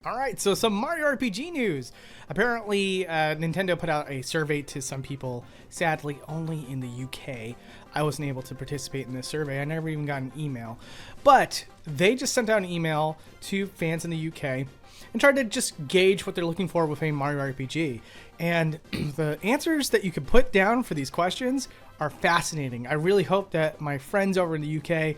All right, so some Mario RPG news. Apparently, Nintendo put out a survey to some people, sadly only in the UK. I wasn't able to participate in this survey. I never even got an email. But they just sent out an email to fans in the UK and tried to just gauge what they're looking for with a Mario RPG. And the answers that you could put down for these questions are fascinating. I really hope that my friends over in the UK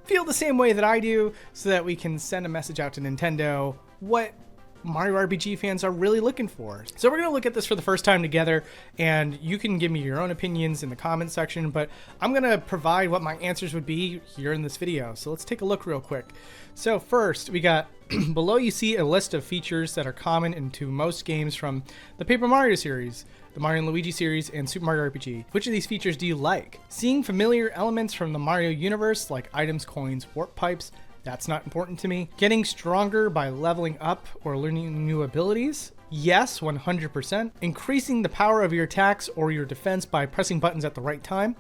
feel the same way that I do so that we can send a message out to Nintendo what Mario RPG fans are really looking for. So we're going to look at this for the first time together, and you can give me your own opinions in the comment section, but I'm going to provide what my answers would be here in this video. So let's take a look real quick. So first, we got below you see a list of features that are common into most games from the Paper Mario series, the Mario and Luigi series, and Super Mario RPG. Which of these features do you like? Seeing familiar elements from the Mario universe like items, coins, warp pipes, that's not important to me. Getting stronger by leveling up or learning new abilities? Yes, 100%. Increasing the power of your attacks or your defense by pressing buttons at the right time?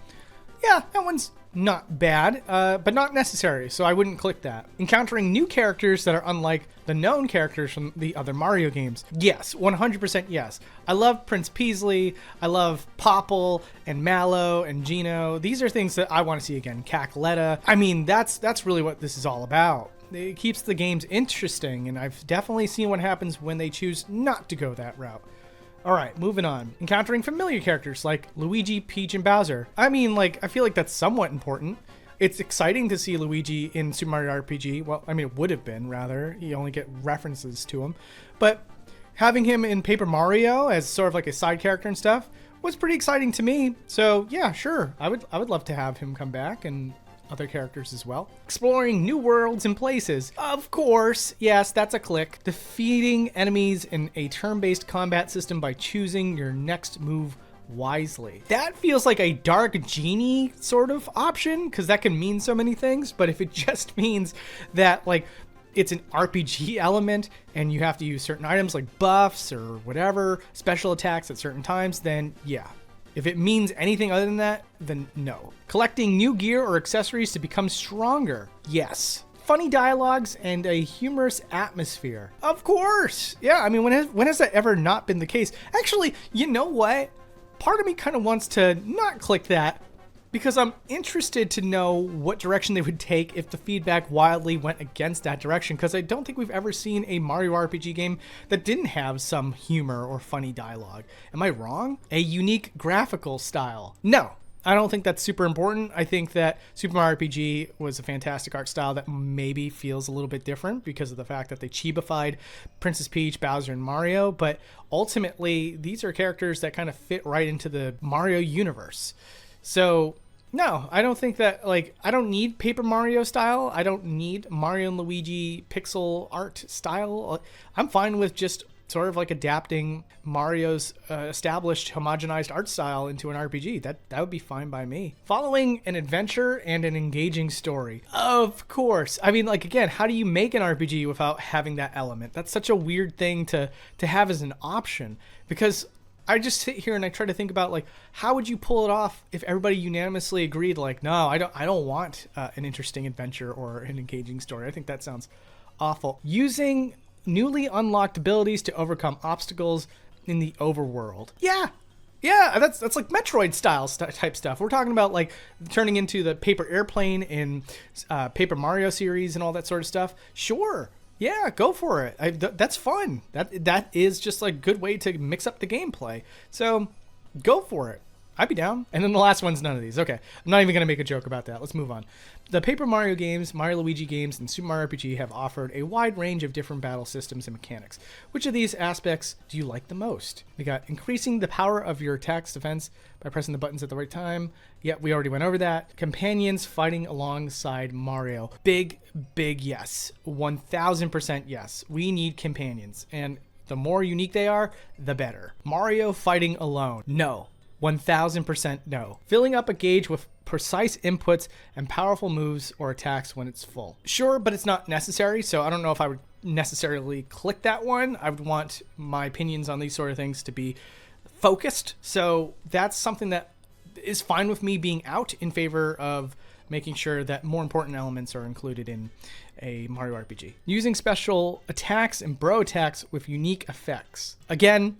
Yeah, that one's not bad, but not necessary, so I wouldn't click that. Encountering new characters that are unlike the known characters from the other Mario games? Yes, 100% yes. I love Prince Peasley, I love Popple and Mallow and Geno. These are things that I want to see again. Cackletta. I mean, that's really what this is all about. It keeps the games interesting, and I've definitely seen what happens when they choose not to go that route. Alright, moving on. Encountering familiar characters like Luigi, Peach, and Bowser. I mean, I feel like that's somewhat important. It's exciting to see Luigi in Super Mario RPG. Well, I mean, it would have been, rather. You only get references to him. But having him in Paper Mario as sort of like a side character and stuff was pretty exciting to me. So, yeah, sure. I would love to have him come back and other characters as well. Exploring new worlds and places. Of course, yes, that's a click. Defeating enemies in a turn-based combat system by choosing your next move wisely. That feels like a Dark Genie sort of option, because that can mean so many things, but if it just means that, it's an RPG element and you have to use certain items like buffs or whatever, special attacks at certain times, then yeah. If it means anything other than that, then no. Collecting new gear or accessories to become stronger? Yes. Funny dialogues and a humorous atmosphere? Of course! Yeah, I mean, when has that ever not been the case? Actually, you know what? Part of me kind of wants to not click that because I'm interested to know what direction they would take if the feedback wildly went against that direction, because I don't think we've ever seen a Mario RPG game that didn't have some humor or funny dialogue. Am I wrong? A unique graphical style? No, I don't think that's super important. I think that Super Mario RPG was a fantastic art style that maybe feels a little bit different because of the fact that they chibified Princess Peach, Bowser, and Mario, but ultimately these are characters that kind of fit right into the Mario universe. So, no, I don't think that, I don't need Paper Mario style. I don't need Mario and Luigi pixel art style. I'm fine with just sort of adapting Mario's established homogenized art style into an RPG. That would be fine by me. Following an adventure and an engaging story. Of course. I mean, again, how do you make an RPG without having that element? That's such a weird thing to have as an option, because I just sit here and I try to think about how would you pull it off if everybody unanimously agreed no, I don't want an interesting adventure or an engaging story. I think that sounds awful. Using newly unlocked abilities to overcome obstacles in the overworld. Yeah, that's like Metroid style type stuff. We're talking about turning into the paper airplane in Paper Mario series and all that sort of stuff. Sure. Yeah, go for it. That's fun. That is just a good way to mix up the gameplay. So go for it. I'd be down. And then the last one's none of these. Okay, I'm not even going to make a joke about that. Let's move on. The Paper Mario games, Mario Luigi games, and Super Mario RPG have offered a wide range of different battle systems and mechanics. Which of these aspects do you like the most? We got increasing the power of your attack's defense by pressing the buttons at the right time. Yeah, we already went over that. Companions fighting alongside Mario. Big yes. 1000% yes. We need companions. And the more unique they are, the better. Mario fighting alone. No. 1000% no. Filling up a gauge with precise inputs and powerful moves or attacks when it's full. Sure, but it's not necessary, so I don't know if I would necessarily click that one. I would want my opinions on these sort of things to be focused, so that's something that is fine with me being out in favor of making sure that more important elements are included in a Mario RPG. Using special attacks and bro attacks with unique effects. Again,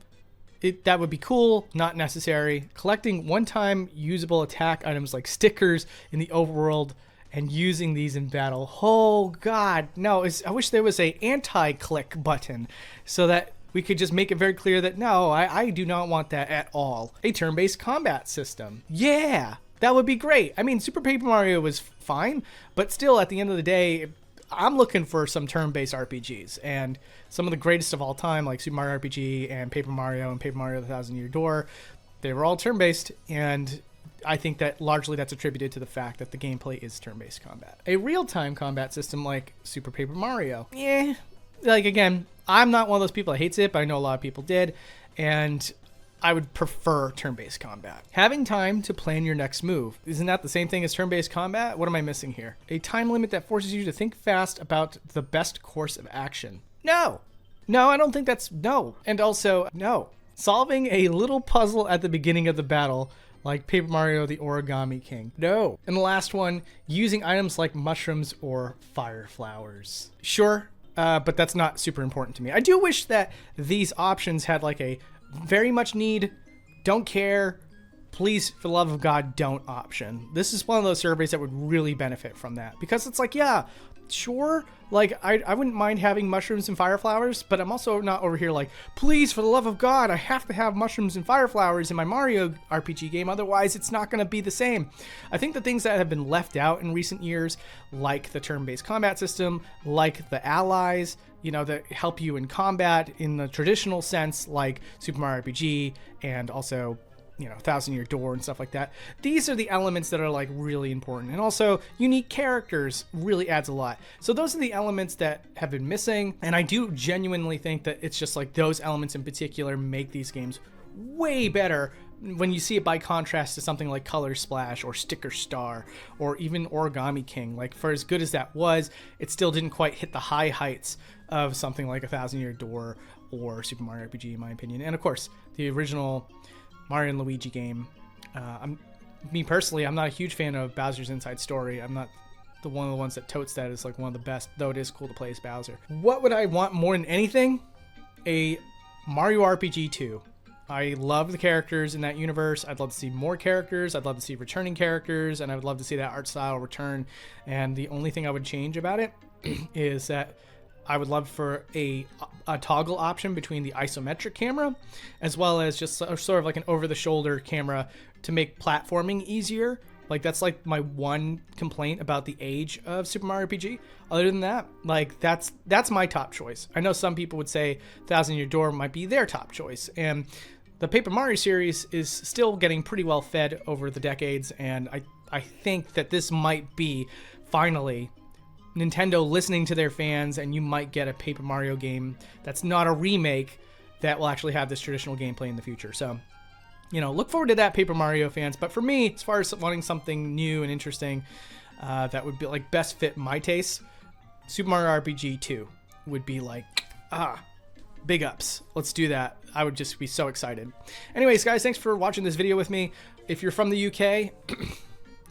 that would be cool, not necessary. Collecting one-time usable attack items like stickers in the overworld and using these in battle. Oh God, no, I wish there was a anti-click button so that we could just make it very clear that no, I do not want that at all. A turn-based combat system. Yeah, that would be great. I mean, Super Paper Mario was fine, but still at the end of the day, I'm looking for some turn-based RPGs, and some of the greatest of all time, like Super Mario RPG and Paper Mario The Thousand Year Door, they were all turn-based, and I think that largely that's attributed to the fact that the gameplay is turn-based combat. A real-time combat system like Super Paper Mario. Yeah, like again, I'm not one of those people that hates it, but I know a lot of people did, and I would prefer turn-based combat. Having time to plan your next move. Isn't that the same thing as turn-based combat? What am I missing here? A time limit that forces you to think fast about the best course of action. No. No, I don't think that's... No. And also, no. Solving a little puzzle at the beginning of the battle, like Paper Mario the Origami King. No. And the last one, using items like mushrooms or fire flowers. Sure, but that's not super important to me. I do wish that these options had like a very much need, don't care, please, for the love of God, don't option. This is one of those surveys that would really benefit from that, because it's like, yeah, sure, like I wouldn't mind having mushrooms and fire flowers, but I'm also not over here like, please, for the love of God, I have to have mushrooms and fire flowers in my Mario RPG game, otherwise it's not going to be the same. I think the things that have been left out in recent years, like the turn-based combat system, like the allies, you know, that help you in combat in the traditional sense, like Super Mario RPG and also, you know, Thousand Year Door and stuff like that. These are the elements that are like really important. And also unique characters really adds a lot. So those are the elements that have been missing. And I do genuinely think that it's just like those elements in particular make these games way better when you see it by contrast to something like Color Splash or Sticker Star or even Origami King. Like, for as good as that was, it still didn't quite hit the high heights of something like A Thousand Year Door or Super Mario RPG, in my opinion. And of course, the original Mario and Luigi game. Me personally, I'm not a huge fan of Bowser's Inside Story. I'm not one of the ones that totes that as like one of the best, though it is cool to play as Bowser. What would I want more than anything? A Mario RPG 2. I love the characters in that universe. I'd love to see more characters. I'd love to see returning characters, and I would love to see that art style return. And the only thing I would change about it is that I would love for a toggle option between the isometric camera as well as just sort of like an over-the-shoulder camera to make platforming easier. Like, that's like my one complaint about the age of Super Mario RPG. Other than that, like, that's my top choice. I know some people would say Thousand Year Door might be their top choice, and the Paper Mario series is still getting pretty well fed over the decades, and I think that this might be finally Nintendo listening to their fans, and you might get a Paper Mario game that's not a remake that will actually have this traditional gameplay in the future. So, you know, look forward to that, Paper Mario fans. But for me, as far as wanting something new and interesting that would be like best fit my taste, Super Mario RPG 2 would be like, big ups. Let's do that. I would just be so excited. Anyways, guys, thanks for watching this video with me. If you're from the UK,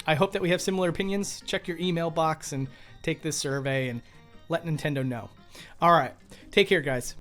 I hope that we have similar opinions. Check your email box and take this survey and let Nintendo know. All right. Take care, guys.